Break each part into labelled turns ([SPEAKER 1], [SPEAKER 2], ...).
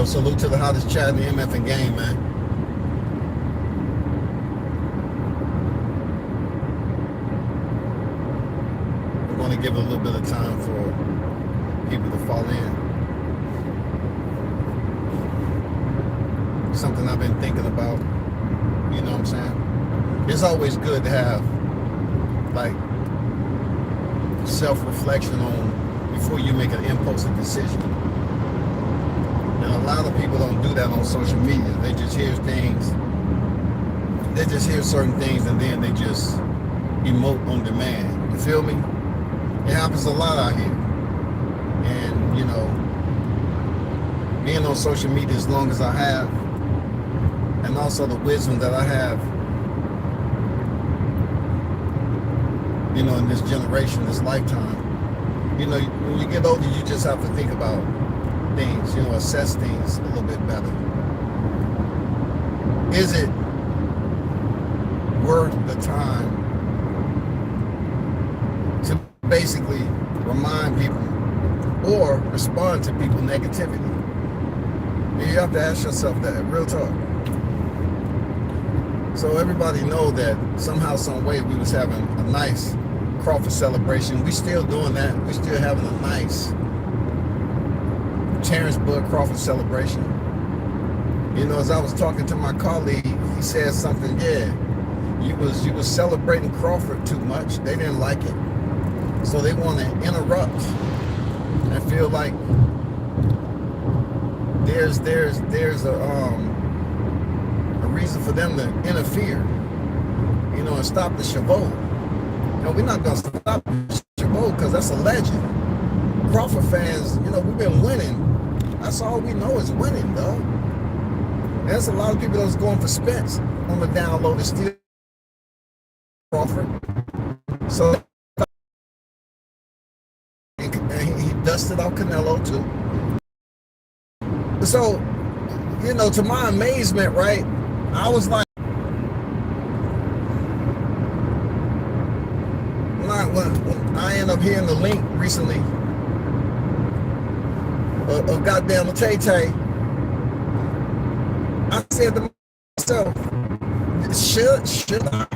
[SPEAKER 1] Yo, salute to the hottest chat in the MF game, man. I want to give a little bit of time for people to fall in. Something I've been thinking about, you know what I'm saying? It's always good to have, like, self-reflection on before you make an impulsive decision. And a lot of people don't do that on social media. They just hear things, they just hear certain things, and then they just emote on demand. You feel me? It happens a lot out here. And, you know, being on social media as long as I have, and also the wisdom that I have, you know, in this generation, this lifetime, you know, when you get older, you just have to think about things, you know, assess things a little bit better. Is it worth the time to basically remind people or respond to people's negativity? And you have to ask yourself that, real talk. So everybody know that somehow, some way, we was having a nice Crawford celebration. We still doing that. We still having a nice Terrence Bud Crawford celebration. You know, as I was talking to my colleague, he said something, yeah, you was celebrating Crawford too much. They didn't like it. So they want to interrupt and feel like there's a reason for them to interfere, you know, and stop the Chabot. You know, we're not going to stop the Chabot because that's a legend. Crawford fans, you know, we've been winning. That's all we know is winning, though. And there's a lot of people that's going for Spence on the download is still Crawford. So and he dusted out Canelo too. So, you know, to my amazement, right, I was like, when I end up hearing the link recently of goddamn Tay, I said to myself, should I?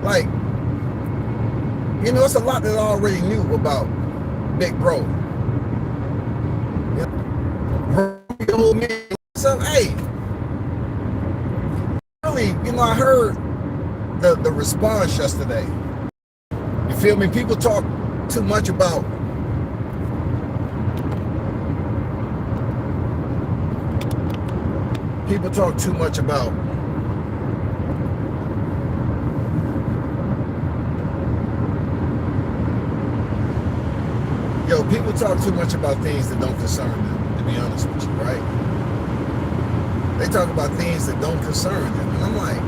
[SPEAKER 1] Like, you know, it's a lot that I already knew about Big Bro. You know, old man, so, hey, really, you know, I heard the response yesterday. You feel me? People talk too much about people talk too much about things that don't concern them, to be honest with you, right? They talk about things that don't concern them. And I'm like,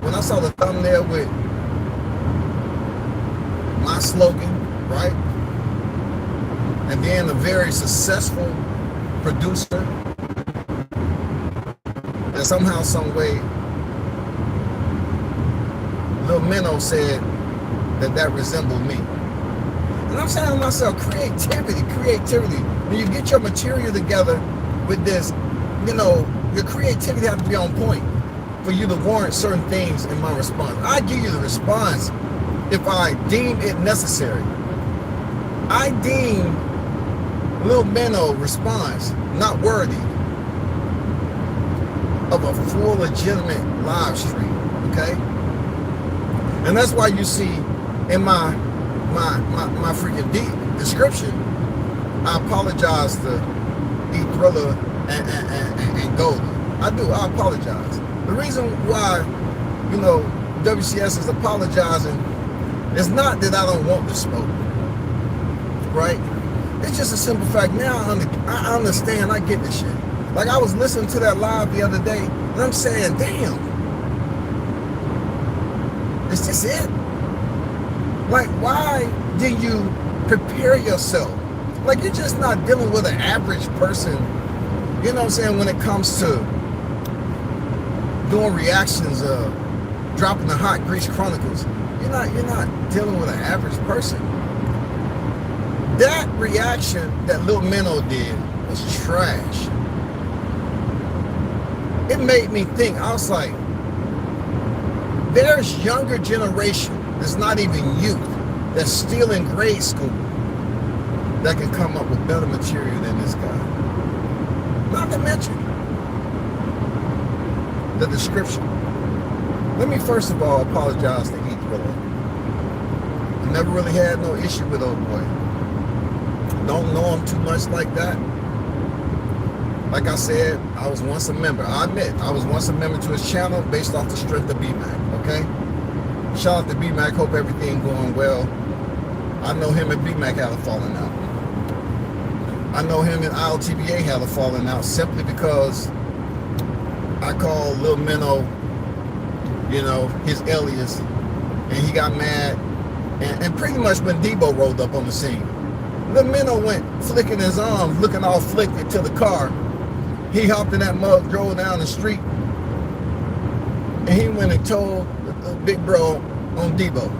[SPEAKER 1] when I saw the thumbnail with my slogan, right? And then a very successful producer that somehow, some way, Lil Minnow said that resembled me. And I'm saying to myself, creativity. When you get your material together with this, you know, your creativity has to be on point for you to warrant certain things in my response. I give you the response if I deem it necessary. I deem Lil Minnow response not worthy of a full legitimate live stream, okay? And that's why you see in my freaking deep description, I apologize to E Thriller and Golden. I apologize. The reason why, you know, WCS is apologizing is not that I don't want to smoke, right? It's just a simple fact. Now I understand, I get this shit. Like, I was listening to that live the other day, and I'm saying, damn, is this it? Like, why do you prepare yourself? Like, you're just not dealing with an average person, you know what I'm saying, when it comes to doing reactions, dropping the Hot Grease Chronicles. You're not dealing with an average person. That reaction that Lil Minnow did was trash. It made me think. I was like, there's younger generation that's not even youth, that's still in grade school, that can come up with better material than this guy. Not to mention the description. Let me first of all apologize to E-Thriller. I never really had no issue with old boy. Don't know him too much like that. Like I said, I was once a member. I admit, I was once a member to his channel based off the strength of B-Mac, okay? Shout out to B-Mac, hope everything going well. I know him and B-Mac had a falling out. I know him and ILTBA had a falling out simply because I called Lil Minnow, you know, his alias, and he got mad. And pretty much when Debo rolled up on the scene, Lil Minnow went flicking his arms, looking all flicked to the car. He hopped in that mug, drove down the street, and he went and told the big bro on Debo.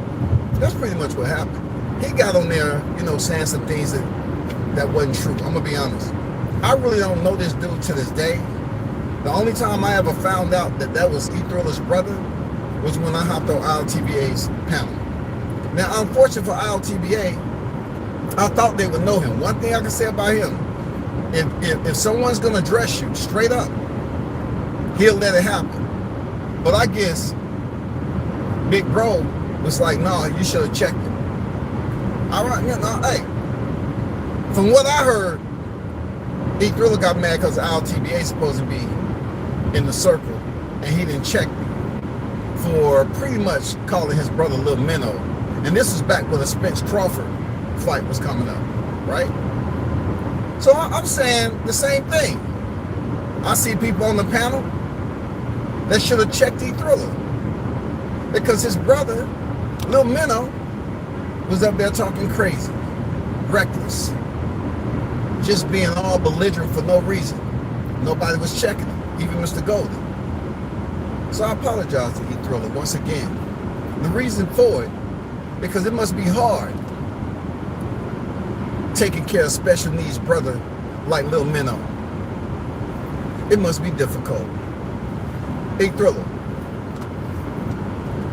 [SPEAKER 1] That's pretty much what happened. He got on there, you know, saying some things that wasn't true. I'm gonna be honest. I really don't know this dude to this day. The only time I ever found out that was E-Thriller's brother was when I hopped on ILTBA's panel. Now, unfortunately for ILTBA, I thought they would know him. One thing I can say about him, if someone's gonna dress you straight up, he'll let it happen. But I guess Big Bro was like, no, you should have checked it. All right, you know, hey, from what I heard, E-Thriller got mad because ILTBA supposed to be in the circle, and he didn't check me for pretty much calling his brother Lil Minnow. And this is back when the Spence Crawford fight was coming up, right? So I'm saying the same thing. I see people on the panel that should have checked E-Thriller because his brother, Lil Minnow, was up there talking crazy, reckless, just being all belligerent for no reason. Nobody was checking him, even Mr. Golden. So I apologize to E-Thriller once again. The reason for it, because it must be hard taking care of special needs brother like Lil Minnow. It must be difficult. E-Thriller.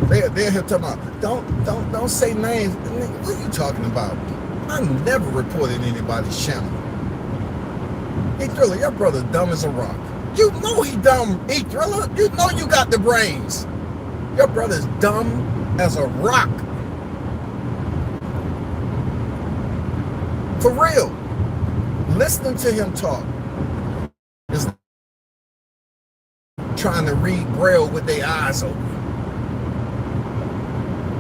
[SPEAKER 1] They're here talking about, don't say names. What are you talking about? I never reported anybody's channel. E-Thriller, your brother dumb as a rock. You know he dumb, E-Thriller. You know you got the brains. Your brother's dumb as a rock. For real. Listening to him talk is trying to read Braille with their eyes open.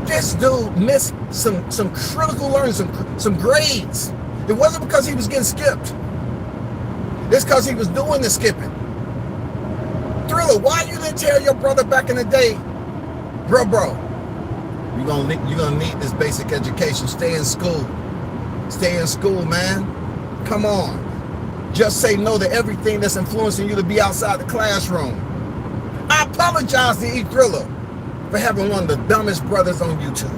[SPEAKER 1] This dude missed some critical learning, some grades. It wasn't because he was getting skipped. It's because he was doing the skipping. Thriller, why you didn't tell your brother back in the day, bro, you're gonna need this basic education. Stay in school. Stay in school, man. Come on. Just say no to everything that's influencing you to be outside the classroom. I apologize to E-Thriller for having one of the dumbest brothers on YouTube.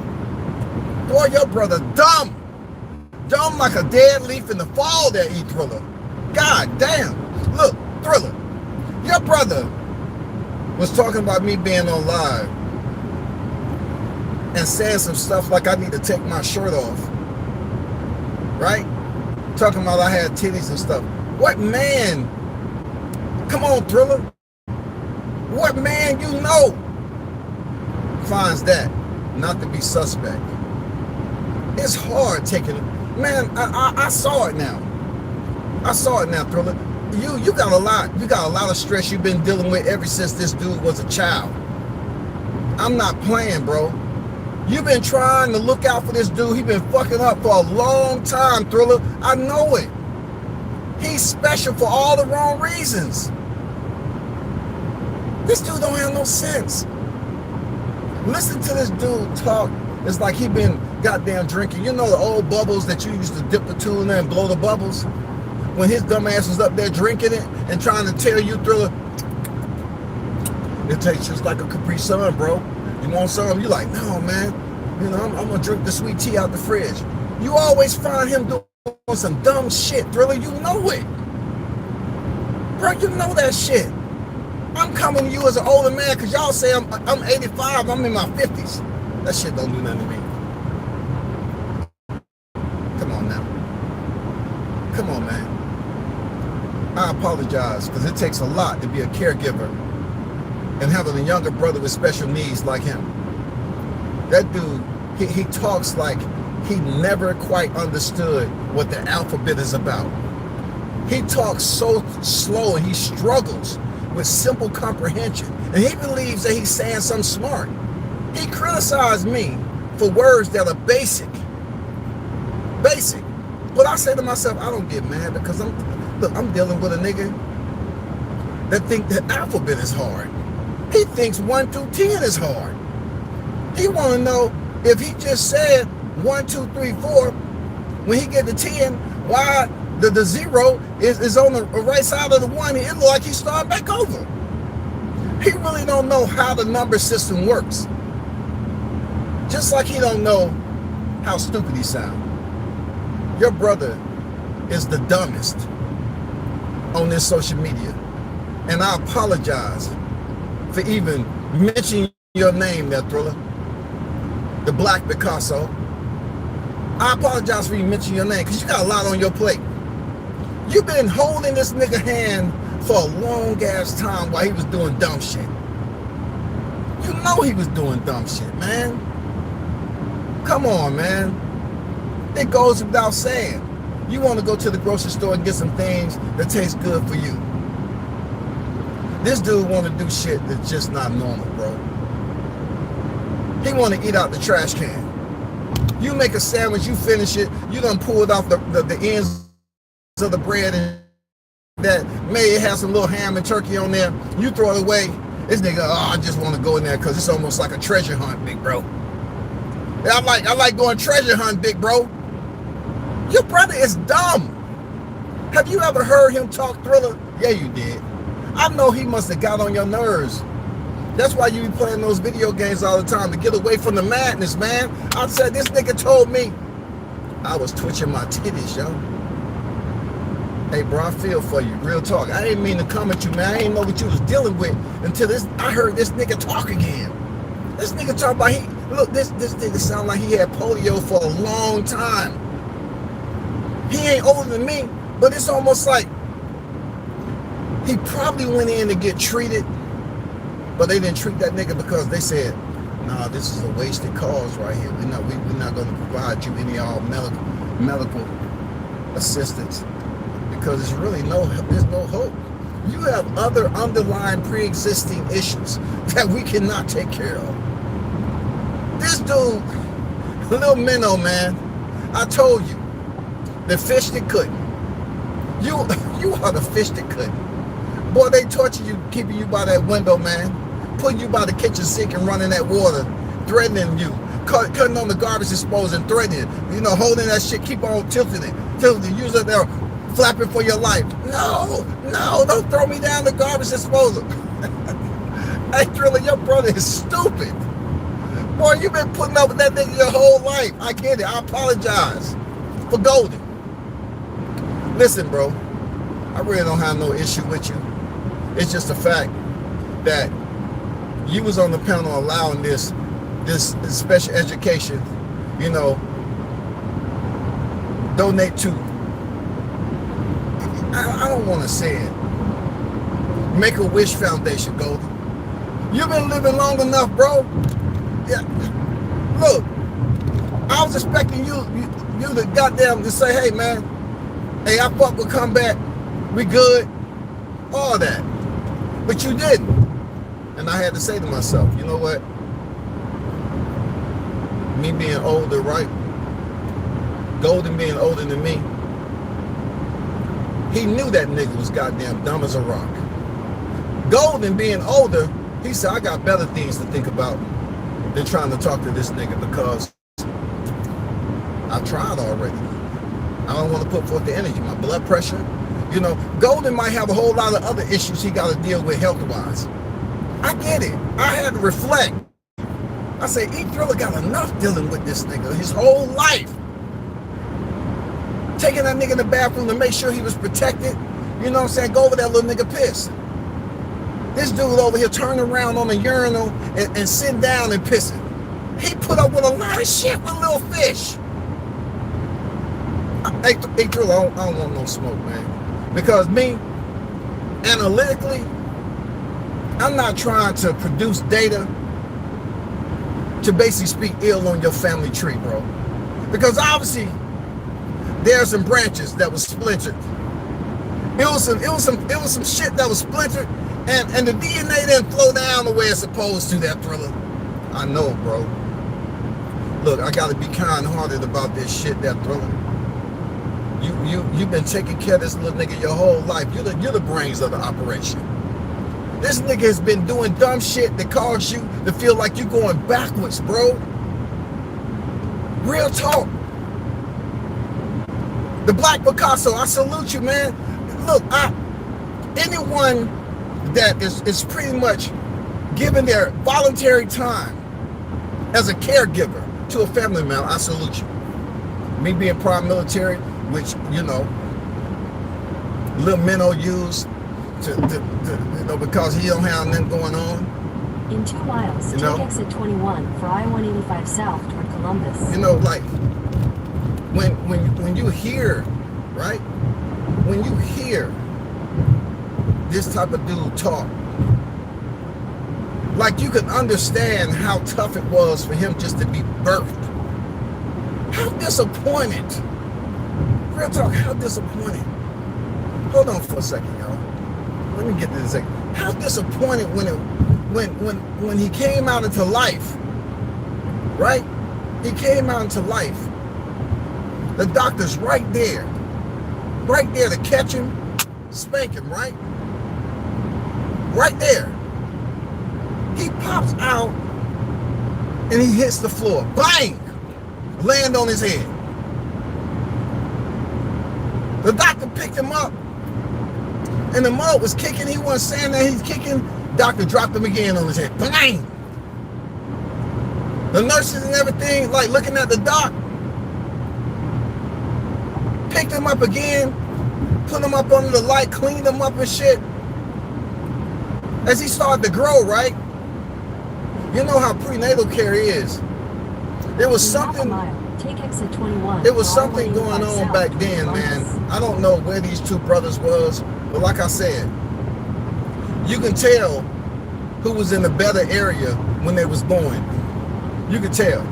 [SPEAKER 1] Boy, your brother dumb. Dumb like a dead leaf in the fall there, E-Thriller. God damn. Look, Thriller, your brother was talking about me being on live and saying some stuff like I need to take my shirt off. Right? Talking about I had titties and stuff. What man? Come on, Thriller. What man you know finds that not to be suspect? It's hard taking it. Man, I saw it now. I saw it now, Thriller. You got a lot of stress you've been dealing with ever since this dude was a child. I'm not playing, bro. You've been trying to look out for this dude. He's been fucking up for a long time, Thriller. I know it. He's special for all the wrong reasons. This dude don't have no sense. Listen to this dude talk. It's like he been goddamn drinking. You know the old bubbles that you used to dip the tuna and blow the bubbles? When his dumb ass was up there drinking it and trying to tell you, Thriller, it tastes just like a Capri Sun, bro. You want some? You like, no, man. You know, I'm gonna drink the sweet tea out the fridge. You always find him doing some dumb shit, Thriller. You know it. Bro, you know that shit. I'm coming to you as an older man because y'all say I'm 85, I'm in my 50s. That shit don't do nothing to me. Come on now. Come on, man. I apologize because it takes a lot to be a caregiver and having a younger brother with special needs like him. That dude, he talks like he never quite understood what the alphabet is about. He talks so slow and he struggles with simple comprehension. And he believes that he's saying something smart. He criticized me for words that are basic. Basic. But I say to myself, I don't get mad because I'm dealing with a nigga that think the alphabet is hard. He thinks 1 through 10 is hard. He want to know if he just said 1, 2, 3, 4, when he get to 10, why the 0 is on the right side of the 1, and it look like he's starting back over. He really don't know how the number system works. Just like he don't know how stupid he sounds. Your brother is the dumbest on this social media. And I apologize for even mentioning your name there, Thriller. The Black Picasso. I apologize for you mentioning your name because you got a lot on your plate. You've been holding this nigga hand for a long ass time while he was doing dumb shit. You know he was doing dumb shit, man. Come on, man. It goes without saying. You want to go to the grocery store and get some things that taste good for you. This dude want to do shit that's just not normal, bro. He want to eat out the trash can. You make a sandwich, you finish it, you done pull it off the ends of the bread and that may have some little ham and turkey on there. You throw it away. This nigga, oh, I just want to go in there because it's almost like a treasure hunt, big bro. I like going treasure hunt, big bro. Your brother is dumb. Have you ever heard him talk, Thriller? Yeah, you did. I know he must have got on your nerves. That's why you be playing those video games all the time, to get away from the madness, man. I said, this nigga told me I was twitching my titties, yo. Hey, bro, I feel for you. Real talk. I didn't mean to come at you, man. I didn't know what you was dealing with until I heard this nigga talk again. This nigga talk about, this nigga sound like he had polio for a long time. He ain't older than me, but it's almost like he probably went in to get treated, but they didn't treat that nigga because they said, nah, this is a wasted cause right here. We're not going to provide you any medical assistance because there's really there's no hope. You have other underlying pre-existing issues that we cannot take care of. This dude, Lil Minnow, man, I told you, the fish that couldn't. You are the fish that couldn't. Boy, they torture you, keeping you by that window, man. Putting you by the kitchen sink and running that water, threatening you, cutting on the garbage disposal and threatening, holding that shit, keep on tilting it, use it there, flapping for your life. No, don't throw me down the garbage disposal. Hey, Thriller, your brother is stupid. Boy, you've been putting up with that nigga your whole life. I get it. I apologize for Golden. Listen, bro, I really don't have no issue with you. It's just the fact that you was on the panel allowing this special education, donate to, I don't want to say it, Make-A-Wish Foundation, Golden. You've been living long enough, bro. Yeah. Look, I was expecting you to goddamn to say, hey, man, hey, I fuck with comeback, we good, all that. But you didn't. And I had to say to myself, you know what? Me being older, right? Golden being older than me, he knew that nigga was goddamn dumb as a rock. Golden being older, he said, I got better things to think about than trying to talk to this nigga because I tried already. I don't want to put forth the energy, my blood pressure. Golden might have a whole lot of other issues he got to deal with health-wise. I get it. I had to reflect. I say, Thriller got enough dealing with this nigga his whole life. Taking that nigga in the bathroom to make sure he was protected, You know what I'm saying? Go over that little nigga piss. This dude over here turning around on the urinal and sitting down and pissing. He put up with a lot of shit with little fish. Hey, Thriller, I don't want no smoke, man. Because me, analytically, I'm not trying to produce data to basically speak ill on your family tree, bro. Because obviously, there are some branches that was splintered. It was some shit that was splintered, and the DNA didn't flow down the way it's supposed to. That Thriller, I know, bro. Look, I gotta be kind-hearted about this shit. That Thriller, you've been taking care of this little nigga your whole life. You're the brains of the operation. This nigga has been doing dumb shit that caused you to feel like you're going backwards, bro. Real talk. The Black Picasso, I salute you, man. Look, anyone that is pretty much giving their voluntary time as a caregiver to a family member, I salute you. Me being prior military, which, you know, Lil Minnow used to you know, because he don't have nothing going on.
[SPEAKER 2] In 2 miles, take exit 21 for I-185 south toward Columbus.
[SPEAKER 1] You know, like, when you hear, right? When you hear this type of dude talk, like, you can understand how tough it was for him just to be birthed. How disappointed. Real talk, how disappointed. Hold on for a second, y'all. Let me get to this second. How disappointed when he came out into life, right? He came out into life. The doctor's right there to catch him, spank him, right? Right there. He pops out and he hits the floor. Bang! Land on his head. The doctor picked him up and the mud was kicking. He wasn't saying that he's kicking. Doctor dropped him again on his head. Bang! The nurses and everything, like, looking at the doc, picked him up again, put him up under the light, cleaned him up and shit. As he started to grow, right? You know how prenatal care is. There was something.
[SPEAKER 2] Take exit 21.
[SPEAKER 1] There was something going on back then, man. I don't know where these two brothers was, but like I said, you can tell who was in a better area when they was born. You could tell.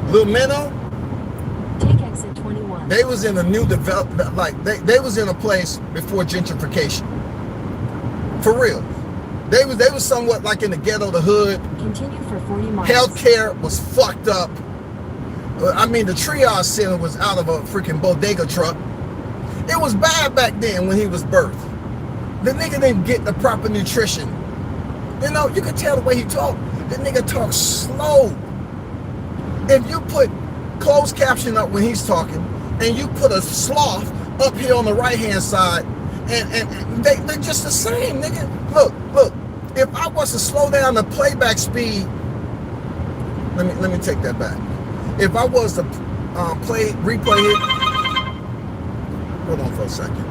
[SPEAKER 1] Lil Minnow,
[SPEAKER 2] take exit 21.
[SPEAKER 1] They was in a new development, like they was in a place before gentrification. For real. They was somewhat like in the ghetto, the hood.
[SPEAKER 2] Continue for 40 miles. Healthcare
[SPEAKER 1] was fucked up. I mean, the triage center was out of a freaking bodega truck. It was bad back then when he was birthed. The nigga didn't get the proper nutrition. You know, you could tell the way he talked. The nigga talks slow. If you put closed caption up when he's talking, and you put a sloth up here on the right-hand side, and they're just the same, nigga. Look. If I was to slow down the playback speed, let me take that back. If I was to replay it, hold on for a second.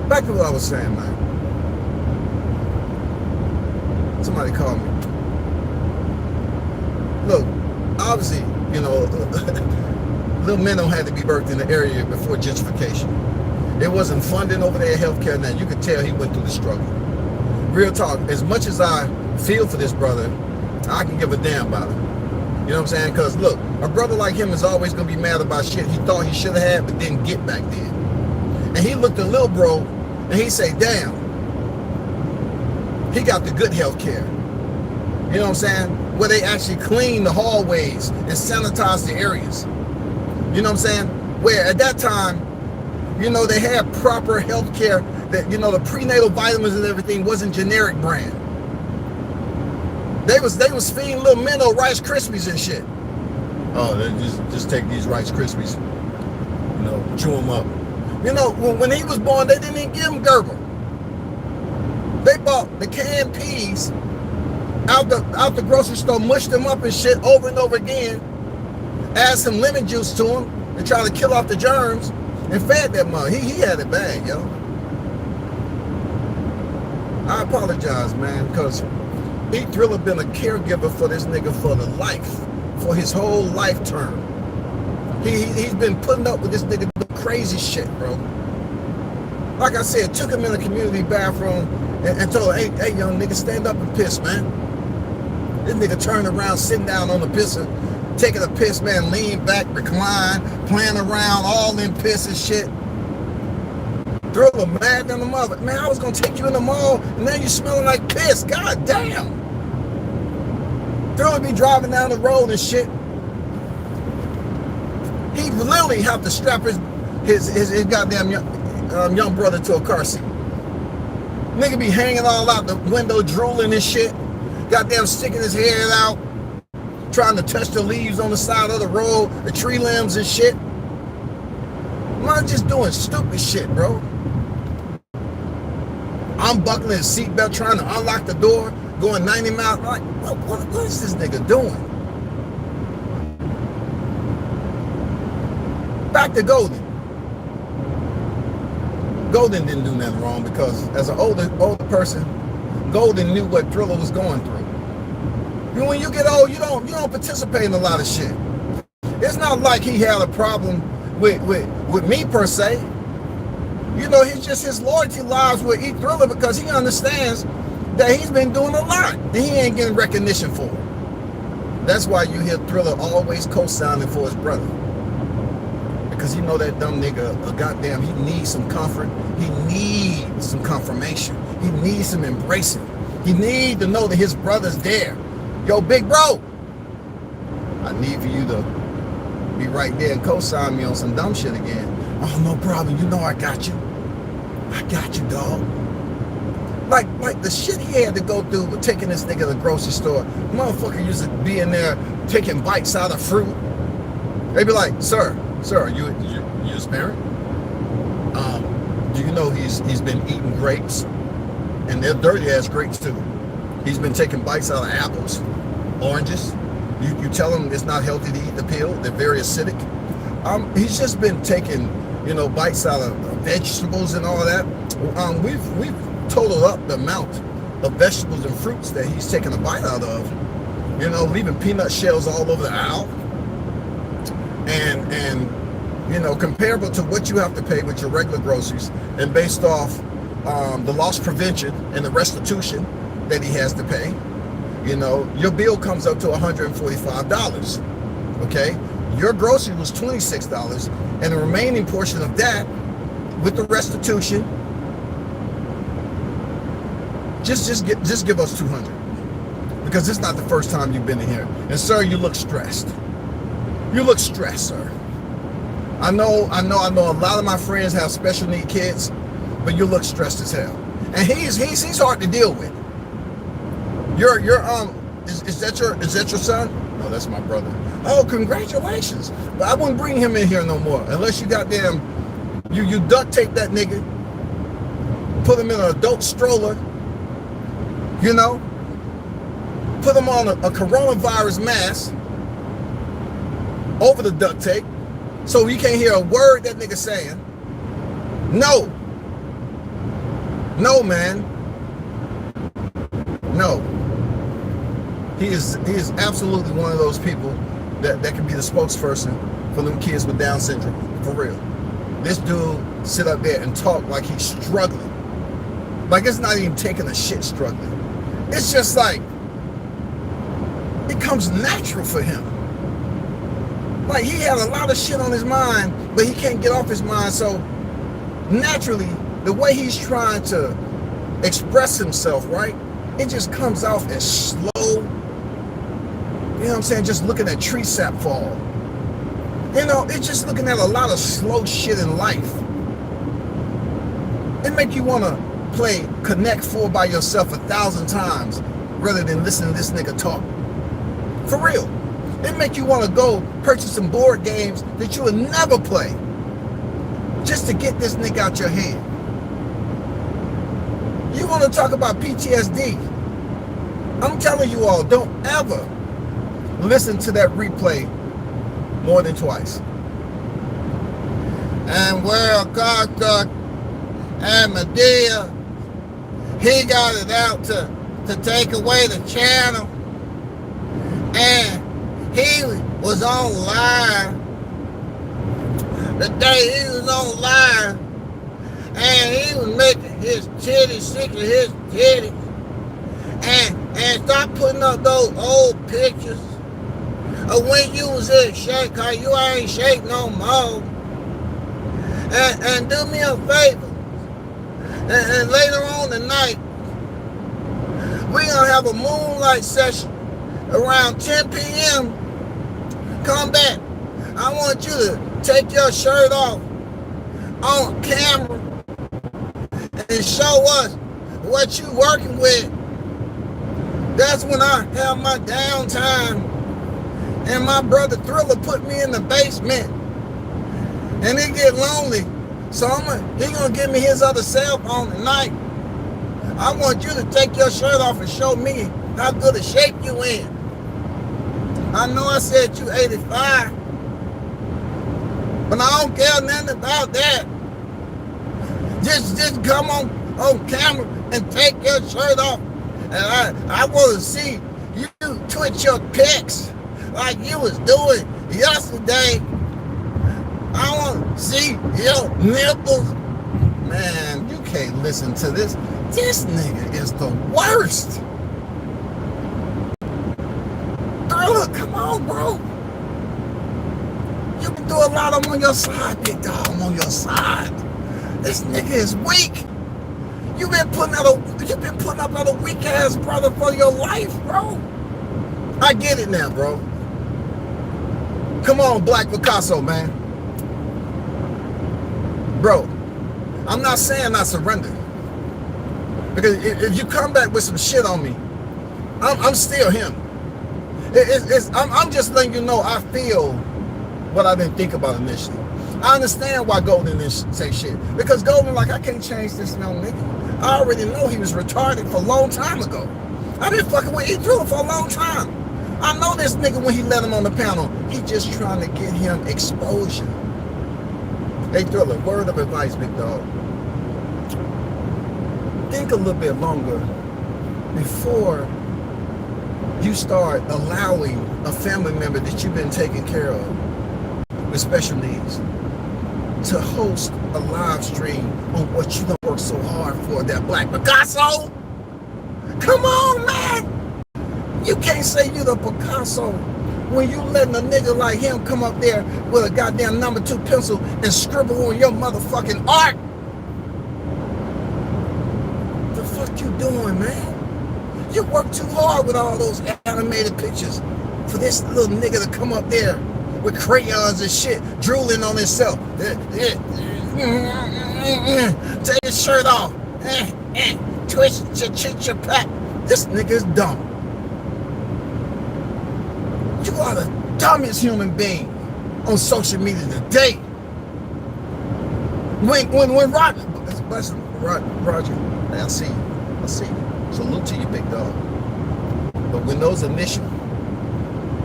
[SPEAKER 1] Back to what I was saying, man. Somebody called me. Look, obviously, you know, Lil Minnow had to be birthed in the area before gentrification. There wasn't funding over there, healthcare, now. You could tell he went through the struggle. Real talk, as much as I feel for this brother, I can give a damn about him. You know what I'm saying? Because, look, a brother like him is always going to be mad about shit he thought he should have had but didn't get back then. And he looked at Lil Bro and he said, damn, he got the good health care. You know what I'm saying? Where they actually clean the hallways and sanitize the areas. You know what I'm saying? Where at that time, you know, they had proper health care that, you know, the prenatal vitamins and everything wasn't generic brand. They was feeding Lil Minnow Rice Krispies and shit. Oh, they just take these Rice Krispies, you know, chew them up. You know, when he was born, they didn't even give him Gerber. They bought the canned peas out the grocery store, mushed them up and shit over and over again, add some lemon juice to him to try to kill off the germs, and fed that mother. He had it bad, yo. I apologize, man, because E Thriller been a caregiver for this nigga for the life, for his whole life term. He's been putting up with this nigga doing crazy shit, bro. Like I said, took him in the community bathroom and told him, hey, young nigga, stand up and piss, man. This nigga turned around, sitting down on the pisser, taking a piss, man, lean back, recline, playing around, all in piss and shit. Thriller mad than the mother. Man, I was gonna take you in the mall, and now you smelling like piss. God damn. Thriller be driving down the road and shit. He literally have to strap his goddamn young brother to a car seat. Nigga be hanging all out the window, drooling and shit. Goddamn sticking his head out, trying to touch the leaves on the side of the road, the tree limbs and shit. Man, just doing stupid shit, bro. I'm buckling his seatbelt, trying to unlock the door, going 90 miles. Like, what is this nigga doing? Back to Golden. Golden didn't do nothing wrong because as an older person, Golden knew what Thriller was going through. When you get old, you don't participate in a lot of shit. It's not like he had a problem with me per se. You know, his loyalty lies with E Thriller because he understands that he's been doing a lot and he ain't getting recognition for it. That's why you hear Thriller always co-signing for his brother. Because you know that dumb nigga, goddamn, he needs some comfort. He needs some confirmation. He needs some embracing. He needs to know that his brother's there. Yo, big bro, I need for you to be right there and co-sign me on some dumb shit again. Oh, no problem. You know I got you. I got you, dog. Like the shit he had to go through with taking this nigga to the grocery store. Motherfucker used to be in there taking bites out of fruit. They be like, sir, you his parent? Do you know he's been eating grapes? And they're dirty ass grapes too. He's been taking bites out of apples, oranges. You tell him it's not healthy to eat the peel. They're very acidic. He's just been taking, bites out of vegetables and all that. We've totaled up the amount of vegetables and fruits that he's taken a bite out of. Leaving peanut shells all over the aisle. And comparable to what you have to pay with your regular groceries, and based off the loss prevention and the restitution that he has to pay, your bill comes up to $145. Okay, your grocery was $26, and the remaining portion of that, with the restitution, just give us $200, because it's not the first time you've been in here. And sir, you look stressed. You look stressed, sir. I know a lot of my friends have special need kids, but you look stressed as hell. And he's hard to deal with. Is that your son? No, that's my brother. Oh, congratulations. But I wouldn't bring him in here no more unless you goddamn you duct tape that nigga, put him in an adult stroller, put him on a coronavirus mask over the duct tape, so you can't hear a word that nigga saying. No, man, no. He is absolutely one of those people that can be the spokesperson for them kids with Down syndrome, for real. This dude sit up there and talk like he's struggling, like it's not even taking a shit struggling. It's just like it comes natural for him. Like he had a lot of shit on his mind, but he can't get off his mind. So naturally, the way he's trying to express himself, right, it just comes off as slow. You know what I'm saying? Just looking at tree sap fall. It's just looking at a lot of slow shit in life. It make you want to play Connect 4 by yourself 1,000 times rather than listen to this nigga talk. For real. It make you want to go purchase some board games that you would never play just to get this nigga out your head. You want to talk about PTSD? I'm telling you all, don't ever listen to that replay more than twice. And where God and Medea, he got it out to take away the channel. And he was online. The day he was online, and he was making his titties sick of his titties. And stop putting up those old pictures of when you was in shape, cause you ain't shape no more. And do me a favor. And later on tonight, we're gonna have a moonlight session around 10 p.m. Come back. I want you to take your shirt off on camera and show us what you working with. That's when I have my downtime. And my brother Thriller put me in the basement. And it get lonely. So he gonna give me his other cell phone tonight. I want you to take your shirt off and show me how good a shape you in. I know I said you 85, but I don't care nothing about that. Just come on camera and take your shirt off. And I want to see you twitch your pecs like you was doing yesterday. I want to see your nipples. Man, you can't listen to this. This nigga is the worst. Thriller, come on, bro. You can do a lot. I'm on your side, big dog. I'm on your side. This nigga is weak. You've been putting up a weak ass brother for your life, bro. I get it now, bro. Come on, Black Picasso, man. Bro, I'm not saying I surrender. Because if you come back with some shit on me, I'm still him. I'm just letting you know I feel what I didn't think about initially. I understand why Golden didn't say shit. Because Golden like, I can't change this young nigga. I already know he was retarded for a long time ago. I've been fucking with E-Thriller for a long time. I know this nigga when he let him on the panel, he just trying to get him exposure. Hey Thriller, word of advice, big dog. Think a little bit longer before you start allowing a family member that you've been taking care of with special needs to host a live stream on what you don't work so hard for, that Black Picasso. Come on, man. You can't say you the Picasso when you letting a nigga like him come up there with a goddamn number 2 pencil and scribble on your motherfucking art. The fuck you doing, man? You work too hard with all those animated pictures for this little nigga to come up there with crayons and shit, drooling on himself. Take his shirt off. Twist your pack. This nigga is dumb. You are the dumbest human being on social media today. When Roger, I see you. Salute to you, big dog. But when those initials,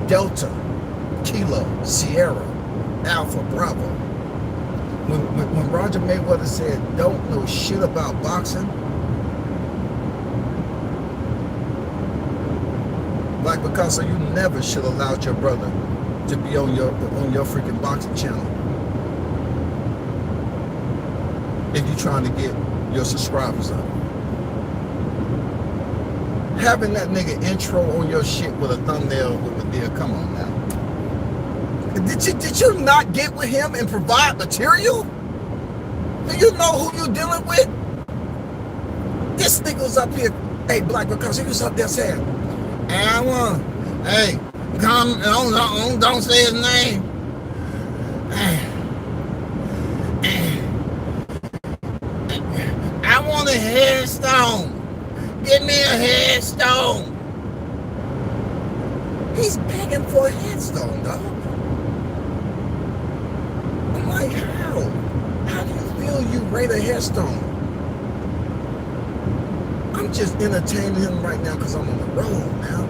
[SPEAKER 1] Delta, Kilo, Sierra, Alpha, Bravo, when Roger Mayweather said, don't know shit about boxing, Black Picasso, you never should have allowed your brother to be on your freaking boxing channel. If you're trying to get your subscribers up. Having that nigga intro on your shit with a thumbnail with a deal, come on now. Did you not get with him and provide material? Do you know who you dealing with? This nigga was up here, hey, Black Picasso, he was up there saying, hey, come, don't say his name. I want a headstone. Give me a headstone. He's begging for a headstone, dog. I'm like, how? How do you feel you rate a headstone? I'm just entertaining him right now because I'm on the road now.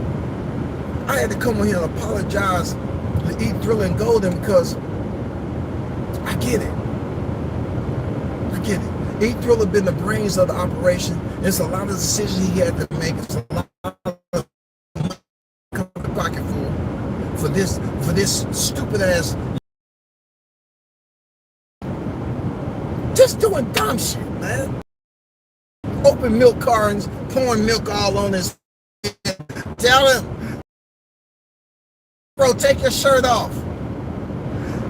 [SPEAKER 1] I had to come on here and apologize to Eat Thriller and Golden because I get it. I get it. Eat Thriller been the brains of the operation. It's a lot of decisions he had to make. It's a lot of pocket for this stupid ass, just doing dumb shit, man. Open milk cartons, pouring milk all on his head. Tell him, bro, take your shirt off.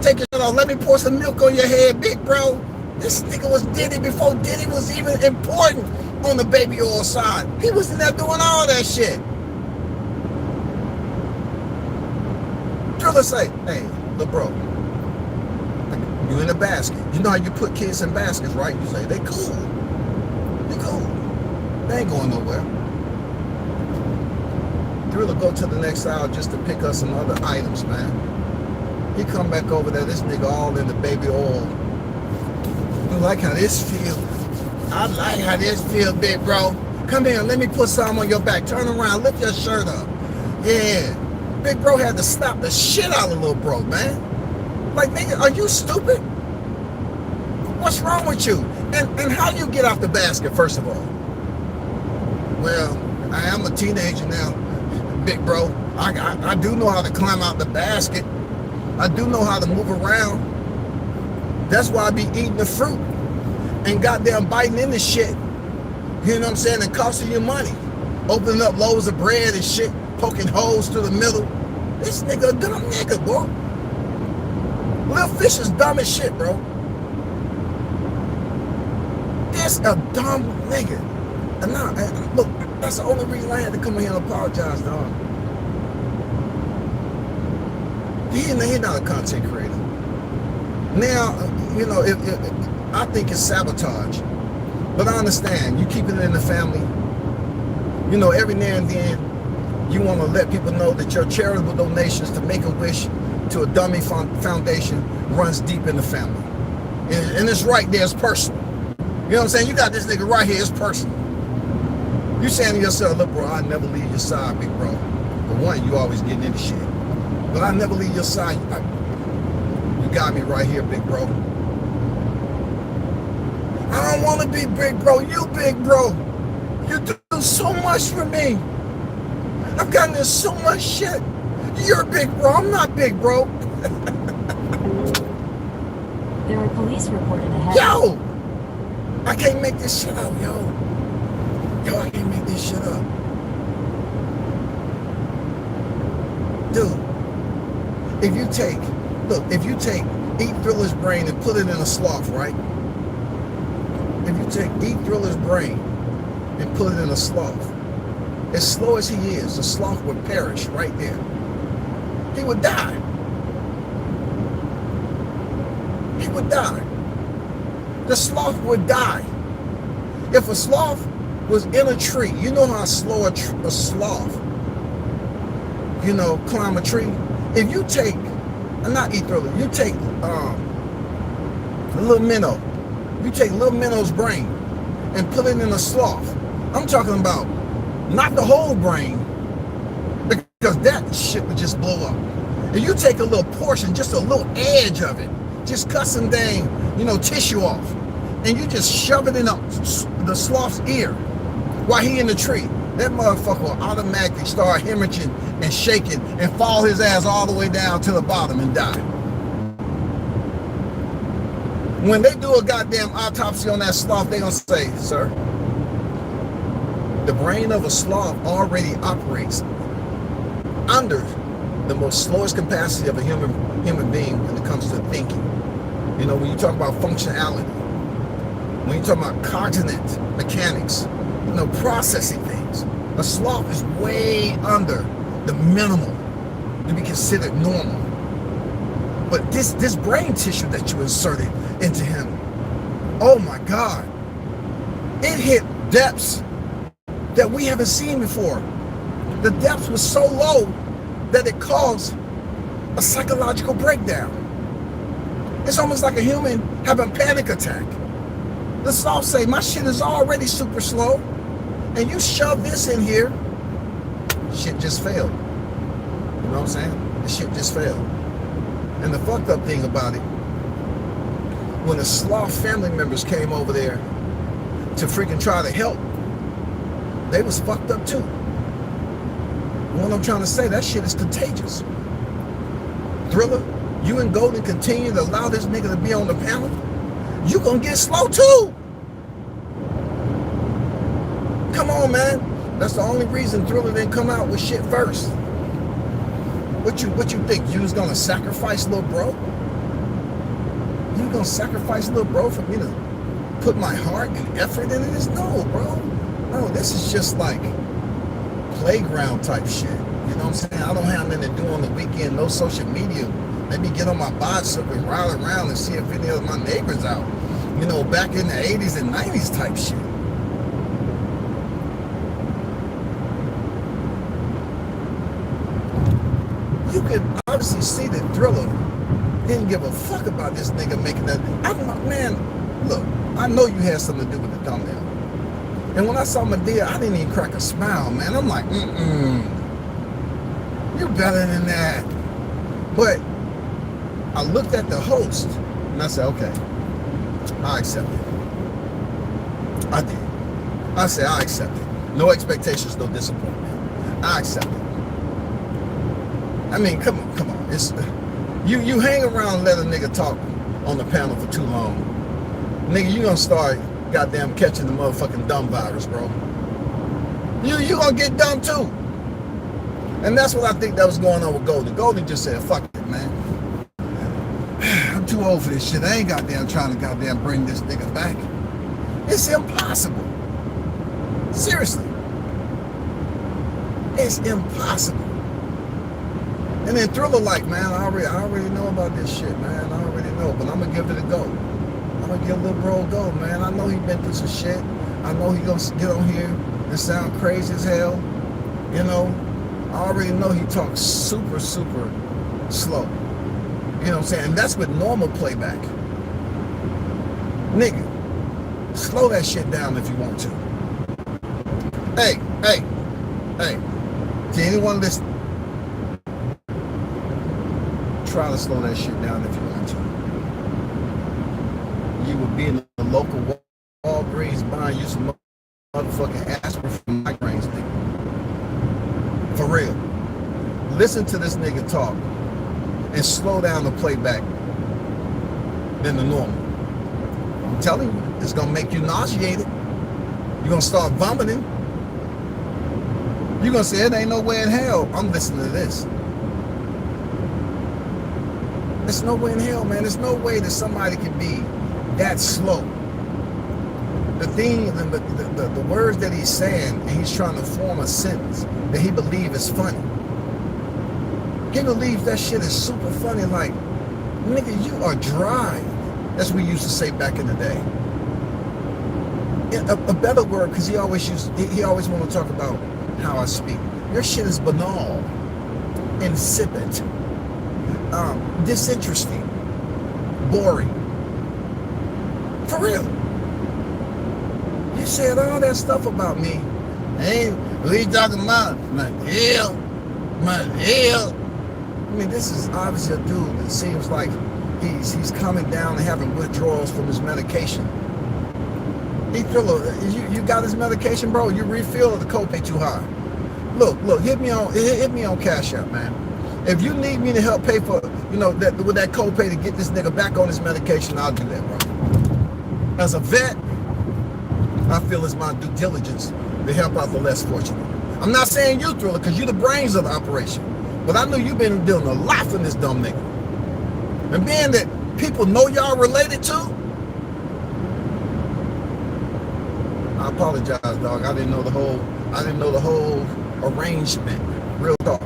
[SPEAKER 1] Take your shirt off. Let me pour some milk on your head, big bro. This nigga was Diddy before Diddy was even important on the baby oil side. He was in there doing all that shit. Thriller say, hey, little bro, you in a basket. You know how you put kids in baskets, right? You say, they cool. They cool. They ain't going nowhere. Thriller go to the next aisle just to pick up some other items, man. He come back over there, this nigga all in the baby oil. I like how this feel. I like how this feel, big bro. Come here, let me put some on your back. Turn around, lift your shirt up. Yeah. Big bro had to slap the shit out of little bro, man. Like, nigga, are you stupid? What's wrong with you? And how you get off the basket, first of all? Well, I am a teenager now, big bro. I do know how to climb out the basket. I do know how to move around. That's why I be eating the fruit and goddamn biting into shit. You know what I'm saying? And costing you money. Opening up loaves of bread and shit, poking holes through the middle. This nigga a dumb nigga, bro. Lil Fish is dumb as shit, bro. This a dumb nigga. And now, look, that's the only reason I had to come in here and apologize, dog. He's not a content creator. Now, you know, I think it's sabotage. But I understand, you keep it in the family. You know, every now and then, you want to let people know that your charitable donations to Make-A-Wish to a dummy foundation runs deep in the family. And it's right there, it's personal. You know what I'm saying? You got this nigga right here, it's personal. You saying to yourself, look, bro, I never leave your side, big bro. For one, you always getting into shit. But I never leave your side. You got me right here, big bro. I don't want to be big bro. You big bro. You do so much for me. I've gotten into so much shit. You're big bro. I'm not big bro.
[SPEAKER 2] There are police reported ahead.
[SPEAKER 1] Yo! I can't make this shit up, yo. Yo, I can't make this shit up. Dude, if you take Eat Thriller's brain and put it in a sloth, right? If you take Eat Thriller's brain and put it in a sloth, as slow as he is, the sloth would perish right there. He would die. He would die. The sloth would die. If a sloth was in a tree, you know how slow a sloth, you know, climb a tree? If you take, not Eat Thriller, you take Lil Minnow. You take Lil Minnow's brain and put it in a sloth. I'm talking about not the whole brain, because that shit would just blow up. If you take a little portion, just a little edge of it, just cut some dang, you know, tissue off, and you just shove it in the sloth's ear while he in the tree, that motherfucker will automatically start hemorrhaging and shaking and fall his ass all the way down to the bottom and die. When they do a goddamn autopsy on that sloth, they gonna say, sir, the brain of a sloth already operates under the most slowest capacity of a human being when it comes to thinking. You know, when you talk about functionality, when you talk about cognitive mechanics, you know, processing things, a sloth is way under the minimal to be considered normal. But this brain tissue that you inserted into him, oh my God, it hit depths that we haven't seen before. The depth was so low that it caused a psychological breakdown. It's almost like a human having a panic attack. The soft say, my shit is already super slow, and you shove this in here, shit just failed. You know what I'm saying? The shit just failed. And the fucked up thing about it, when the sloth family members came over there to freaking try to help, they was fucked up too. What I'm trying to say, that shit is contagious. Thriller, you and Golden continue to allow this nigga to be on the panel, you gonna get slow too. Come on, man. That's the only reason Thriller didn't come out with shit first. What you think? You was gonna sacrifice little bro? You gonna sacrifice little bro for me to put my heart and effort into this? No, bro. No, this is just like playground type shit. You know what I'm saying? I don't have nothing to do on the weekend, no social media. Let me get on my bicycle and ride around and see if any of my neighbors out. You know, back in the 80s and 90s type shit. You can obviously see that Thriller didn't give a fuck about this nigga making that. Man, look, I know you had something to do with the thumbnail. And when I saw Madea, I didn't even crack a smile, man. I'm like, you're better than that. But I looked at the host and I said, okay, I accept it. I did. I said, I accept it. No expectations, no disappointment. I accept it. I mean, come on. It's you hang around and let a nigga talk on the panel for too long. Nigga, you gonna start goddamn catching the motherfucking dumb virus, bro. You gonna get dumb too. And that's what I think that was going on with Goldie. Goldie just said, fuck it, man. I'm too old for this shit. I ain't goddamn trying to goddamn bring this nigga back. It's impossible. Seriously. It's impossible. And then Thriller like, man, I already know about this shit, man. I already know, but I'm gonna give it a go. I'm gonna give little bro a go, man. I know he been through some shit. I know he gonna get on here and sound crazy as hell. You know, I already know he talks super, super slow. You know what I'm saying? And that's with normal playback. Nigga, slow that shit down if you want to. Hey, to anyone listening, try to slow that shit down if you want to. You would be in the local Walgreens buying you some motherfucking aspirin for migraines, nigga. For real. Listen to this nigga talk and slow down the playback than the normal. I'm telling you, it's gonna make you nauseated. You're gonna start vomiting. You're gonna say, it ain't no way in hell I'm listening to this. There's no way in hell, man. There's no way that somebody can be that slow. The thing, the words that he's saying, and he's trying to form a sentence that he believes is funny. He believes that shit is super funny. Like, nigga, you are dry. That's what we used to say back in the day. A better word, because he always want to talk about how I speak. Your shit is banal, insipid, disinteresting, boring. For real. You said all that stuff about me. Hey, what are you talking about? My hell. I mean, this is obviously a dude that seems like he's coming down and having withdrawals from his medication. Hey, Thriller, you got his medication, bro? You refill or the copay too high? Look, hit me on Cash App, man. If you need me to help pay for, with that copay to get this nigga back on his medication, I'll do that, bro. As a vet, I feel it's my due diligence to help out the less fortunate. I'm not saying you, Thriller, because you're the brains of the operation. But I know you've been doing a lot for this dumb nigga. And being that people know y'all related to, I apologize, dog. I didn't know the whole arrangement. Real talk.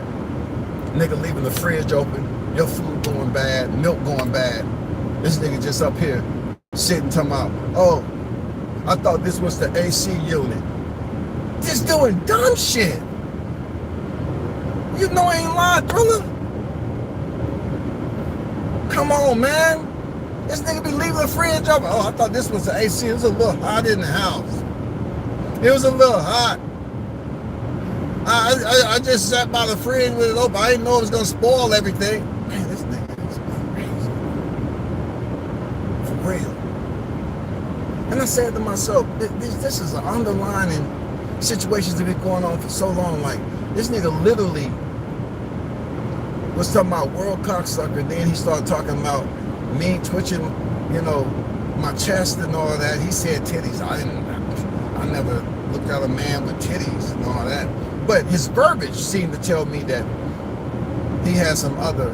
[SPEAKER 1] Nigga leaving the fridge open, your food going bad, milk going bad. This nigga just up here sitting talking about, oh, I thought this was the AC unit. Just doing dumb shit. You know I ain't lying, Thriller. Come on, man. This nigga be leaving the fridge open. Oh, I thought this was the AC. It was a little hot in the house. It was a little hot. I just sat by the fridge with it open. I didn't know it was going to spoil everything. Man, this nigga is crazy. For real. And I said to myself, this is an underlining situations that been going on for so long. Like, this nigga literally was talking about world cocksucker. Then he started talking about me twitching, you know, my chest and all that. He said titties. I never looked at a man with titties and all that. But his verbiage seemed to tell me that he has some other,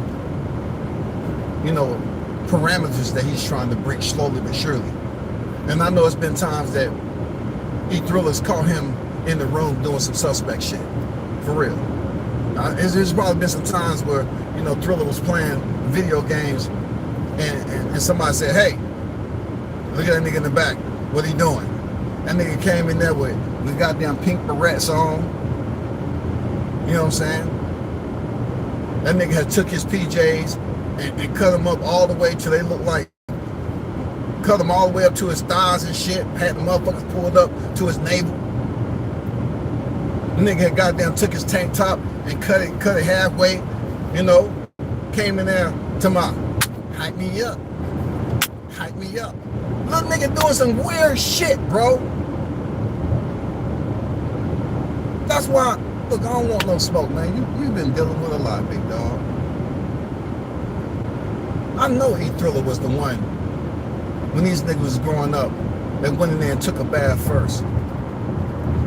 [SPEAKER 1] you know, parameters that he's trying to break slowly but surely. And I know it's been times that Thrillers caught him in the room doing some suspect shit. For real. There's probably been some times where, you know, Thriller was playing video games and somebody said, hey, look at that nigga in the back. What he doing? That nigga came in there with goddamn pink barrettes on. You know what I'm saying? That nigga had took his PJs and cut them up all the way till they look like, cut them all the way up to his thighs and shit. Had the motherfuckers pulled up to his navel. The nigga had goddamn took his tank top and cut it halfway, you know. Came in there to my, hype me up. Hype me up. Little nigga doing some weird shit, bro. That's why, look, I don't want no smoke, man. You've been dealing with a lot, big dog. I know Thriller was the one when these niggas was growing up that went in there and took a bath first.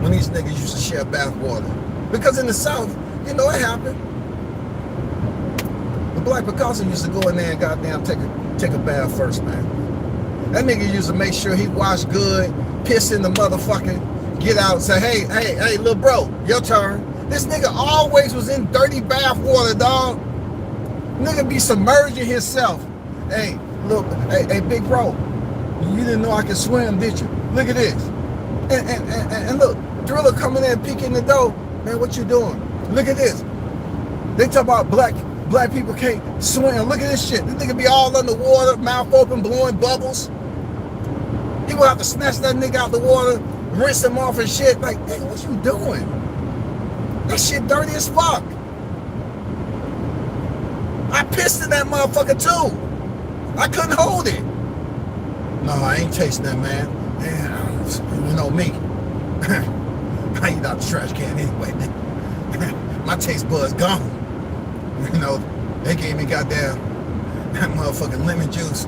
[SPEAKER 1] When these niggas used to share bath water. Because in the South, you know, it happened. The Black Picasso used to go in there and goddamn take a bath first, man. That nigga used to make sure he washed good, piss in the motherfucking, get out and say, hey, little bro, your turn. This nigga always was in dirty bath water, dog. Nigga be submerging himself. Hey, look, hey, big bro, you didn't know I could swim, did you? Look at this. And look, Thriller coming in, peeking the door. Man, what you doing? Look at this. They talk about black people can't swim. Look at this shit. This nigga be all underwater, mouth open, blowing bubbles. He will have to snatch that nigga out the water, rinse him off and shit. Like, nigga, what you doing? That shit dirty as fuck. I pissed in that motherfucker too. I couldn't hold it. No, I ain't tasting that, man. Man, you know me. I eat out the trash can anyway. My taste bud's gone. You know, they gave me goddamn that motherfucking lemon juice,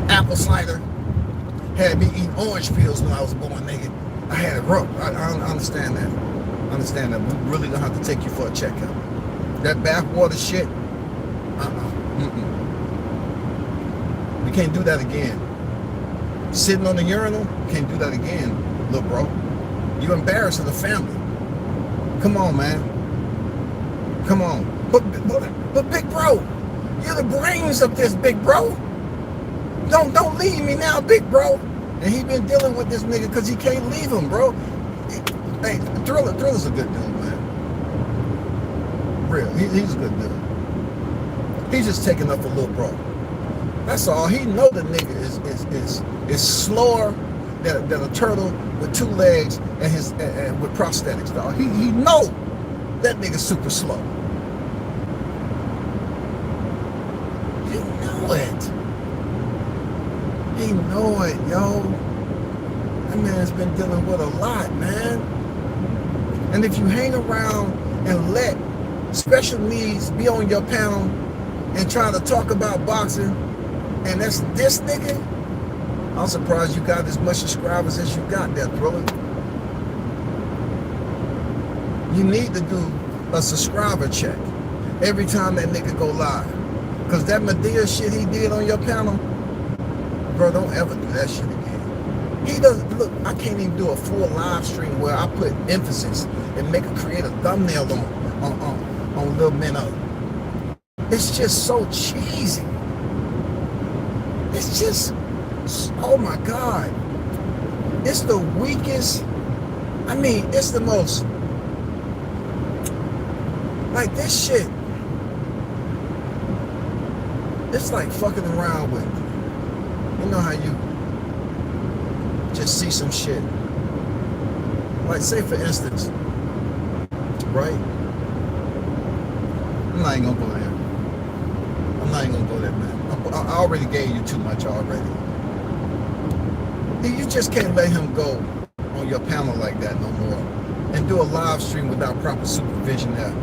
[SPEAKER 1] apple cider. Had me eating orange peels when I was born, nigga. I had it rough. I understand that. I understand that. We really gonna have to take you for a checkup. That bathwater shit, We can't do that again. Sitting on the urinal, can't do that again, little bro. You embarrassing the family. Come on, man. Come on. But big bro, you're the brains of this, big bro. Don't leave me now, big bro. And he been dealing with this nigga because he can't leave him, bro. Hey, Thriller's a good dude, man. Real, he's a good dude. He's just taking up for little bro. That's all. He know the nigga is slower than a turtle with two legs and with prosthetics, dog. He know that nigga's super slow. He know it. He know it, yo. That man's been dealing with a lot, man. And if you hang around and let special needs be on your panel and try to talk about boxing, and that's this nigga, I'm surprised you got as much subscribers as you got there, Thriller. You need to do a subscriber check every time that nigga go live. Because that Medea shit he did on your panel, bro, don't ever do that shit again. He doesn't, look, I can't even do a full live stream where I put emphasis and create a thumbnail on Lil Minnow. It's just so cheesy. It's just, oh my God. It's the weakest, I mean, it's the most, Like this shit, it's like fucking around with, you know how you just see some shit. Like say for instance, right? I'm not even gonna go there. I'm not even gonna go there, man. I already gave you too much already. You just can't let him go on your panel like that no more. And do a live stream without proper supervision that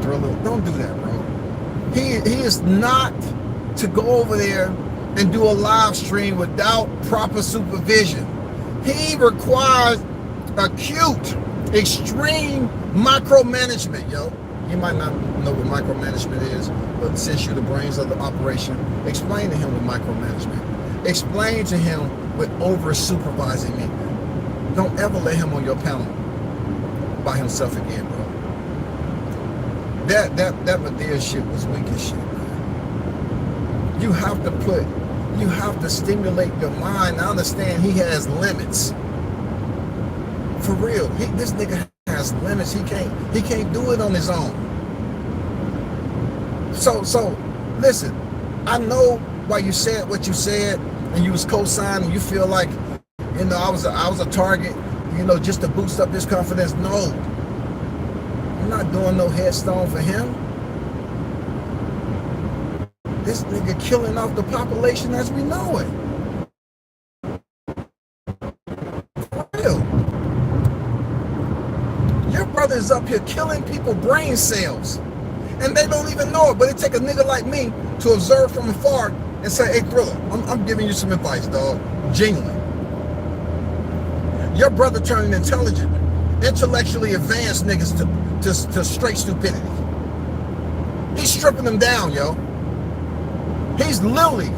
[SPEAKER 1] Thriller. Don't do that, bro. He is not to go over there and do a live stream without proper supervision. He requires acute, extreme micromanagement, yo. You might not know what micromanagement is, but since you're the brains of the operation, explain to him what micromanagement. Explain to him what over supervising me. Don't ever let him on your panel by himself again, bro. That Medea shit was weak as shit, man. You have to stimulate your mind. I understand he has limits. For real, this nigga has limits. He can't do it on his own. So listen, I know why you said what you said, and you was co-signing. You feel like, you know, I was a target, you know, just to boost up his confidence. No, I'm not doing no headstone for him. This nigga killing off the population as we know it. For real. Your brother is up here killing people brain cells, and they don't even know it. But it take a nigga like me to observe from afar and say, hey, Thriller, I'm giving you some advice, dog. Genuine. Your brother turning intelligent, intellectually advanced niggas to straight stupidity. He's stripping them down, yo. He's literally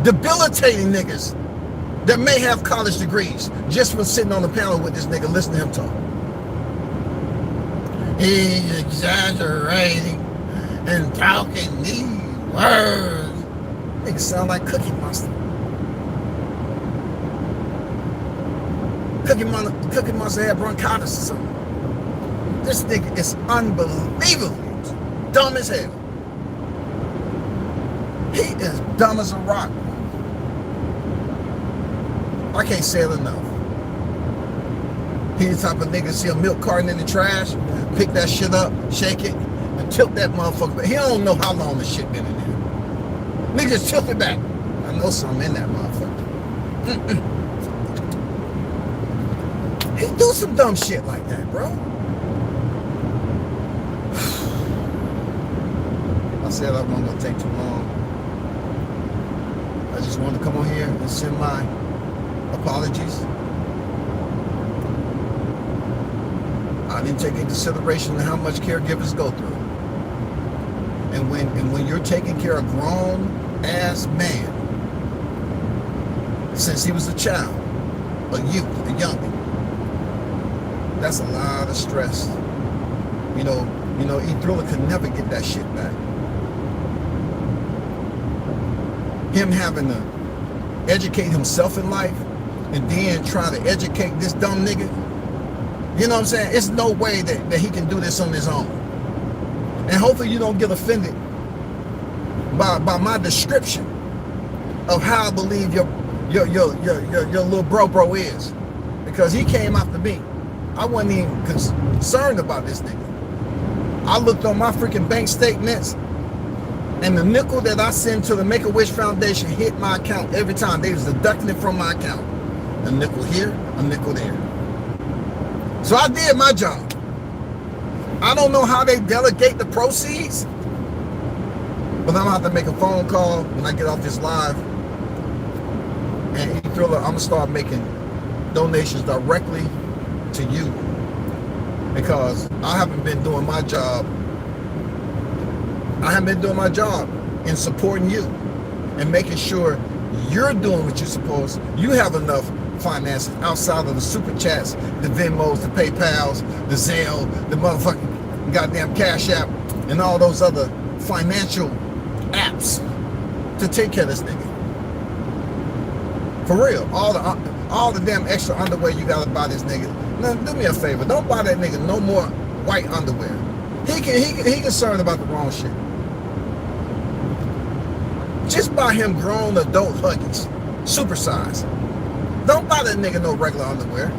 [SPEAKER 1] debilitating niggas that may have college degrees just from sitting on the panel with this nigga, listening to him talk. He's exaggerating and talking these words. Niggas sound like Cookie Monster. Cookie Monster had bronchitis or something. This nigga is unbelievably dumb as hell. He is dumb as a rock. I can't say it enough. He the type of nigga see a milk carton in the trash, pick that shit up, shake it, and tilt that motherfucker back. He don't know how long the shit been in there. Nigga just tilt it back. I know something in that motherfucker. He do some dumb shit like that, bro. I said I wasn't gonna take too long. I just wanted to come on here and send my apologies. I didn't take into consideration how much caregivers go through. And when you're taking care of a grown ass man, since he was a child, a youth, a youngin', that's a lot of stress. You know, E Thriller could never get that shit back. Him having to educate himself in life and then try to educate this dumb nigga. You know what I'm saying? It's no way that he can do this on his own. And hopefully you don't get offended by my description of how I believe your little bro is. Because he came after me. I wasn't even concerned about this nigga. I looked on my freaking bank statements, and the nickel that I send to the Make-A-Wish Foundation hit my account every time. They was deducting it from my account. A nickel here, a nickel there. So I did my job. I don't know how they delegate the proceeds, but I'm gonna have to make a phone call when I get off this live. And E Thriller, I'm gonna start making donations directly to you, because I haven't been doing my job. I haven't been doing my job in supporting you and making sure you're doing what you're supposed. You have enough finances outside of the super chats, the Venmos, the PayPals, the Zelle, the motherfucking goddamn Cash App, and all those other financial apps to take care of this nigga. For real, all the damn extra underwear you gotta buy this nigga. Now, do me a favor, don't buy that nigga no more white underwear. He concerned about the wrong shit. Just buy him grown adult Huggies, supersized. Don't buy that nigga no regular underwear.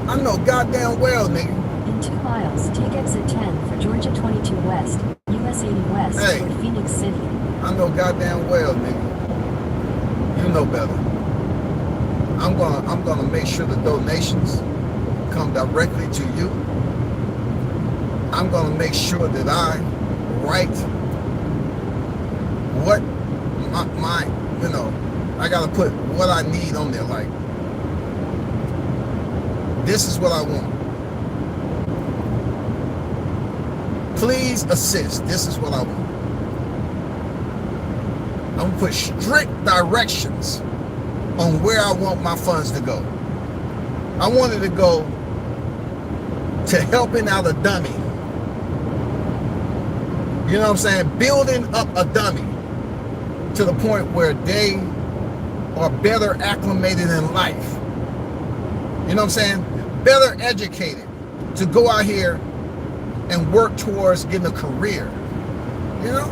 [SPEAKER 1] I know goddamn well, nigga.
[SPEAKER 2] In 2 miles, take exit 10 for Georgia 22 West, US 80 West toward Phoenix City.
[SPEAKER 1] I know goddamn well, nigga. You know better. I'm gonna make sure the donations come directly to you. I'm gonna make sure that I write what my you know, I gotta put what I need on there. Like, this is what I want. Please assist. This is what I want. I'm gonna put strict directions on where I want my funds to go. I want it to go to helping out a dummy. You know what I'm saying? Building up a dummy to the point where they are better acclimated in life. You know what I'm saying? Better educated to go out here and work towards getting a career. You know?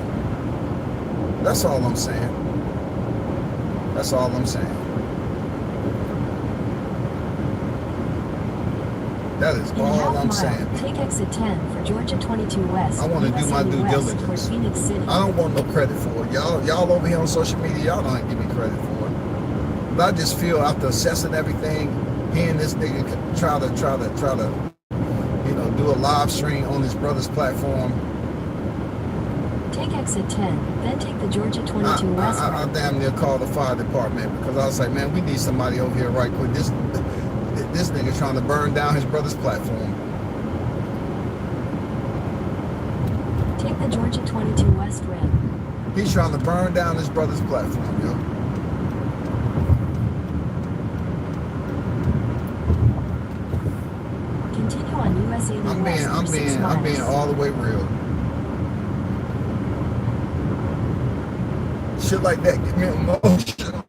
[SPEAKER 1] That's all I'm saying. That's all I'm saying. That is all I'm saying.
[SPEAKER 2] Take exit 10 for Georgia 22 West.
[SPEAKER 1] I want to do my due diligence.
[SPEAKER 2] Phoenix City.
[SPEAKER 1] I don't want no credit for it. Y'all over here on social media, y'all don't give me credit for it. But I just feel after assessing everything, hearing this nigga try to, you know, do a live stream on his brother's platform.
[SPEAKER 2] Take exit 10, then take the Georgia 22 West.
[SPEAKER 1] I damn near called the fire department because I was like, man, we need somebody over here right quick. This nigga trying to burn down his brother's platform.
[SPEAKER 2] Take the Georgia 22 West ramp.
[SPEAKER 1] He's trying to burn down his brother's platform, yo.
[SPEAKER 2] Continue on US 80
[SPEAKER 1] I'm being all the way real. Shit like that get me emotional.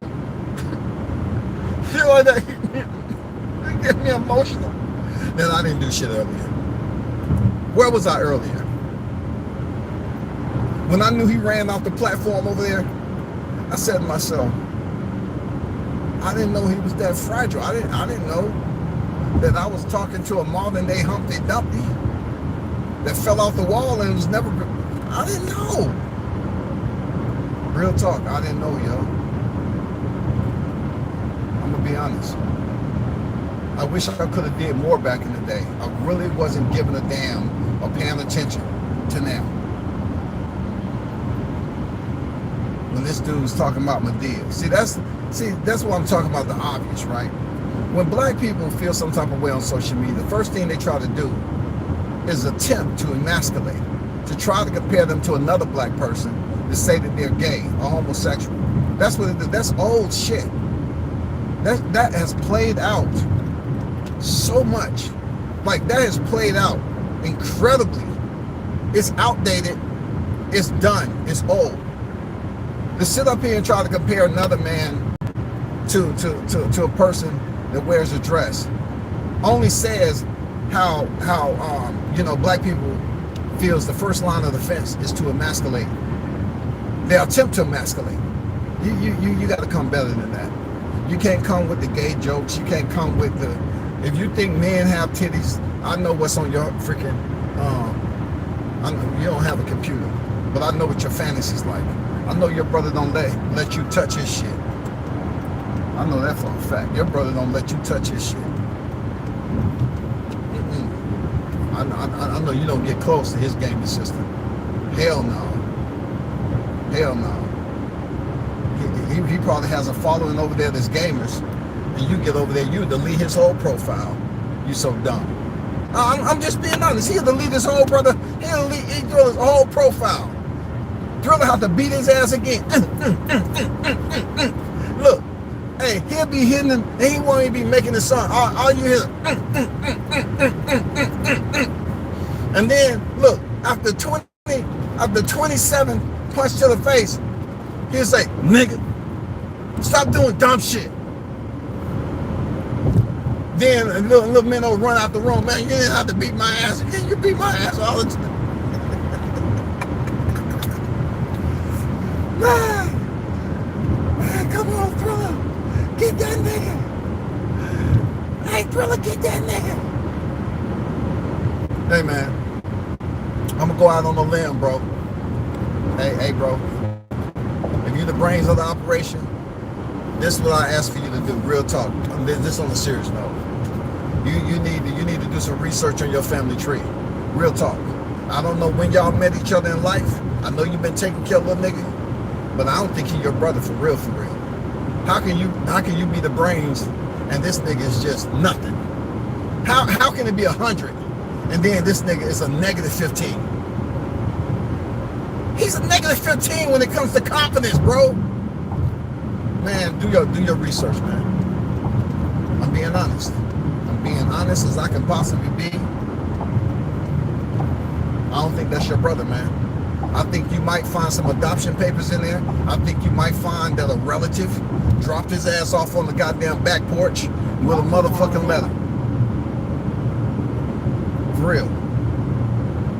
[SPEAKER 1] Shit like that get me emotional. Then I didn't do shit earlier. Where was I earlier? When I knew he ran off the platform over there, I said to myself, I didn't know he was that fragile. I didn't know that I was talking to a modern day Humpty Dumpty that fell off the wall and was never. I didn't know. Real talk, I didn't know, yo. I'm gonna be honest. I wish I could have did more back in the day. I really wasn't giving a damn or paying attention to now. When this dude's talking about Medea. See, that's what I'm talking about, the obvious, right? When black people feel some type of way on social media, the first thing they try to do is attempt to emasculate, to try to compare them to another black person, to say that they're gay or homosexual. That's what it is. That's old shit. That has played out so much. Like, that has played out incredibly. It's outdated. It's done. It's old. To sit up here and try to compare another man to a person that wears a dress only says how you know, black people feels the first line of defense is to emasculate. They attempt to emasculate. You got to come better than that. You can't come with the gay jokes. You can't come with the. If you think men have titties, I know what's on your freaking. I know you don't have a computer, but I know what your fantasies like. I know your brother don't let you touch his shit. I know that for a fact. Your brother don't let you touch his shit. I know you don't get close to his gaming system. Hell no. Hell no. He probably has a following over there that's gamers, and you get over there, you delete his whole profile. You so dumb. I'm just being honest. He'll delete his whole brother. He'll delete his whole profile. Driller have to beat his ass again. Look, hey, he'll be hitting him, and he won't even be making the song. All you hear, and then look, after 27 punch to the face, he'll say, "Nigga, stop doing dumb shit." Then Lil Minnow run out the room. Man, you didn't have to beat my ass. You beat my ass all the time. Man, come on, Thriller. Get that nigga. Hey, Thriller, get that nigga. Hey, man. I'm going to go out on a limb, bro. Hey, bro. If you're the brains of the operation, this is what I ask for you to do. Real talk. This on a serious note. You need to do some research on your family tree. Real talk. I don't know when y'all met each other in life. I know you've been taking care of little nigga, but I don't think he's your brother for real, for real. How can you be the brains and this nigga is just nothing? How can it be 100 and then this nigga is a -15? He's a -15 when it comes to confidence, bro. Man, do your research, man. I'm being honest. I'm being honest as I can possibly be. I don't think that's your brother, man. I think you might find some adoption papers in there. I think you might find that a relative dropped his ass off on the goddamn back porch with a motherfucking letter. For real.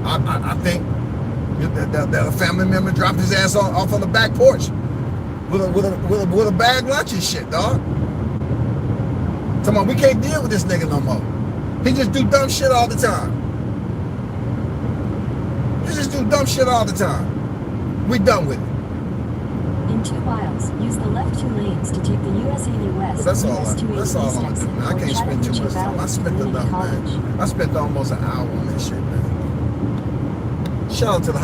[SPEAKER 1] I think that a family member dropped his ass off on the back porch with a bag lunch and shit, dog. Come on, we can't deal with this nigga no more. He just do dumb shit all the time. We done with it.
[SPEAKER 2] In 2 miles, use the left 2 lanes to take the US 80 West.
[SPEAKER 1] Well, that's all
[SPEAKER 2] US 280
[SPEAKER 1] I'm gonna do, man. I can't spend too much time. I spent enough, man. I spent almost an hour on this shit, man. Shout out to the